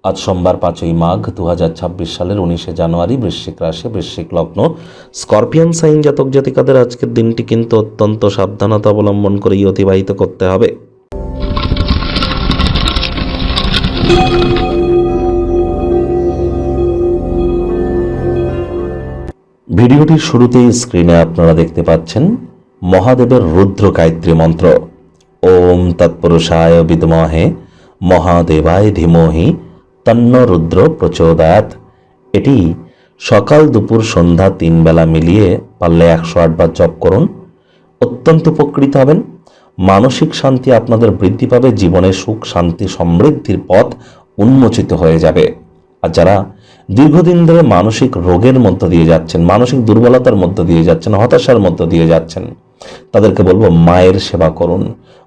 আজ সোমবার 5ই মাঘ 2026 সালের 19শে জানুয়ারি। বৃশ্চিক রাশি, বৃশ্চিক লগ্ন, স্করপিয়ান সাইন জাতক জাতিকাদের আজকের দিনটি কিন্তু অত্যন্ত সাবধানতা অবলম্বন করেই অতিবাহিত করতে হবে। ভিডিওটির শুরুতেই স্ক্রিনে আপনারা দেখতে পাচ্ছেন মহাদেবের রুদ্র গায়ত্রী মন্ত্র। ওম তৎপুরুষায় বিদ্মহে মহাদেবায় ধীমহি তন্ন রুদ্র প্রচোদয়াৎ। এটি সকাল দুপুর সন্ধ্যা 3 বেলা মিলিয়ে পারলে 108 বার জপ করুন। অত্যন্ত উপকৃত হবেন। মানসিক শান্তি আপনাদের বৃদ্ধি পাবে, জীবনে সুখ শান্তি সমৃদ্ধির পথ উন্মোচিত হয়ে যাবে। আর যারা দীর্ঘদিন ধরে মানসিক রোগের মধ্য দিয়ে যাচ্ছেন, মানসিক দুর্বলতার মধ্য দিয়ে যাচ্ছেন, হতাশার মধ্য দিয়ে যাচ্ছেন, তাদেরকে বলবো মায়ের সেবা করুন।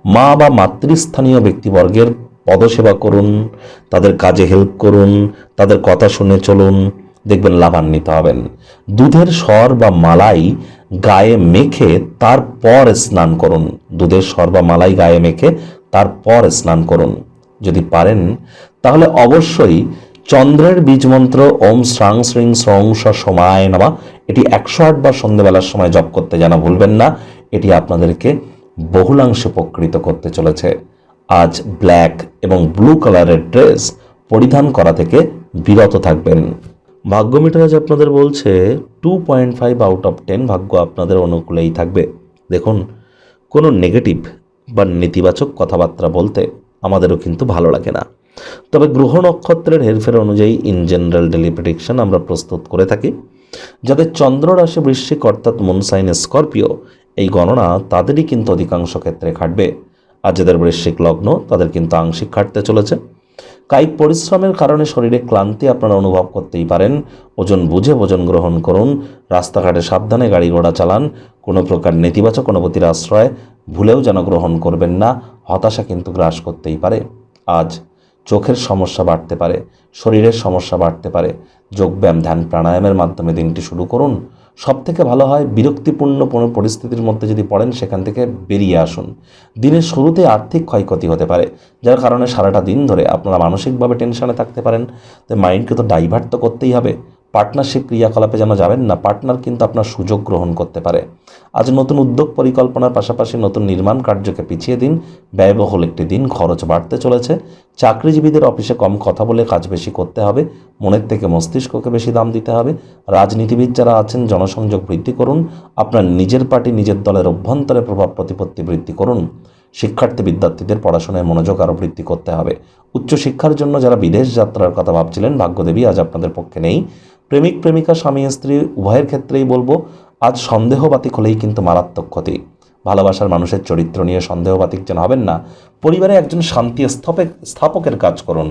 মা বা মাতৃস্থানীয় ব্যক্তিবর্গের পদসেবা করুন, তাদের কাজে হেল্প করুন, তাদের কথা শুনে চলুন, দেখবেন লাভান্বিত হবেন। দুধের সর বা মালাই গায়ে মেখে তারপর স্নান করুন। দুধের সর বা মালাই গায়ে মেখে তারপর স্নান করুন। যদি পারেন তাহলে অবশ্যই চন্দ্রের বীজ মন্ত্র ওম শ্রাং শ্রীং স্রং সমায় নমঃ এটি 108 বার সন্ধ্যেবেলার সময় জপ করতে যেন ভুলবেন না। এটি আপনাদেরকে বহুলাংশে উপকৃত করতে চলেছে। আজ ব্ল্যাক এবং ব্লু কালারের ড্রেস পরিধান করা থেকে বিরত থাকবেন। ভাগ্য মিটার আজ আপনাদের বলছে 2.5 আউট অফ 10 ভাগ্য আপনাদের অনুকূলেই থাকবে। দেখুন, কোনো নেগেটিভ বা নেতিবাচক কথাবার্তা বলতে আমাদেরও কিন্তু ভালো লাগে না, তবে গ্রহ নক্ষত্রের হেরফের অনুযায়ী ইন জেনারেল ডেলি প্রেডিকশন আমরা প্রস্তুত করে থাকি। যাদের চন্দ্র রাশি বৃশ্চিক অর্থাৎ মুন সাইন স্করপিও, এই গণনা তাদেরই কিন্তু অধিকাংশ ক্ষেত্রে খাটবে। আর যাদের বৃশ্চিক লগ্ন তাদের কিন্তু আংশিক খাটতে চলেছে। কায়িক পরিশ্রমের কারণে শরীরে ক্লান্তি আপনারা অনুভব করতেই পারেন। ওজন বুঝে ভোজন গ্রহণ করুন। রাস্তাঘাটে সাবধানে গাড়ি ঘোড়া চালান। কোনো প্রকার নেতিবাচক অনুভূতির আশ্রয় ভুলেও যেন গ্রহণ করবেন না। হতাশা কিন্তু গ্রাস করতেই পারে। আজ চোখের সমস্যা বাড়তে পারে, শরীরের সমস্যা বাড়তে পারে। যোগব্যায়াম, ধ্যান, প্রাণায়ামের মাধ্যমে দিনটি শুরু করুন। সবথেকে ভালো হয় বিরক্তিপূর্ণ কোনো পরিস্থিতির মধ্যে যদি পড়েন সেখান থেকে বেরিয়ে আসুন। দিনের শুরুতে আর্থিক ক্ষয়ক্ষতি হতে পারে, যার কারণে সারাটা দিন ধরে আপনারা মানসিকভাবে টেনশনে থাকতে পারেন। তো মাইন্ডকে তো ডাইভার্ট তো করতেই হবে। পার্টনারশিপ ক্রিয়াকলাপে যেন যাবেন না, পার্টনার কিন্তু আপনার সুযোগ গ্রহণ করতে পারে। আজ নতুন উদ্যোগ পরিকল্পনার পাশাপাশি নতুন নির্মাণ কার্যকে পিছিয়ে দিন। ব্যয়বহুল একটি দিন, খরচ বাড়তে চলেছে। চাকরিজীবীদের অফিসে কম কথা বলে কাজ বেশি করতে হবে। মনের থেকে মস্তিষ্ককে বেশি দাম দিতে হবে। রাজনীতিবিদ যারা আছেন জনসংযোগ বৃদ্ধি করুন। আপনার নিজের পার্টি নিজের দলের অভ্যন্তরে প্রভাব প্রতিপত্তি বৃদ্ধি করুন। শিক্ষার্থী বিদ্যার্থীদের পড়াশোনায় মনোযোগ আরও বৃদ্ধি করতে হবে। উচ্চশিক্ষার জন্য যারা বিদেশ যাত্রার কথা ভাবছিলেন, ভাগ্যদেবী আজ আপনাদের পক্ষে নেই। প্রেমিক প্রেমিকা, স্বামী স্ত্রী উভয়ের ক্ষেত্রেই বলবো আজ সন্দেহবাতিক হলেই কিন্তু মারাত্মক ক্ষতি। ভালোবাসার মানুষের চরিত্র নিয়ে সন্দেহবাতিক যেন হবেন না। পরিবারে একজন শান্তি স্থাপকের কাজ করুন।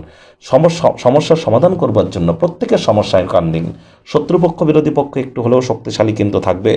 সমস্যার সমাধান করবার জন্য প্রত্যেকের সমস্যায় কান দিন। শত্রুপক্ষ বিরোধী পক্ষ একটু হলেও শক্তিশালী কিন্তু থাকবে।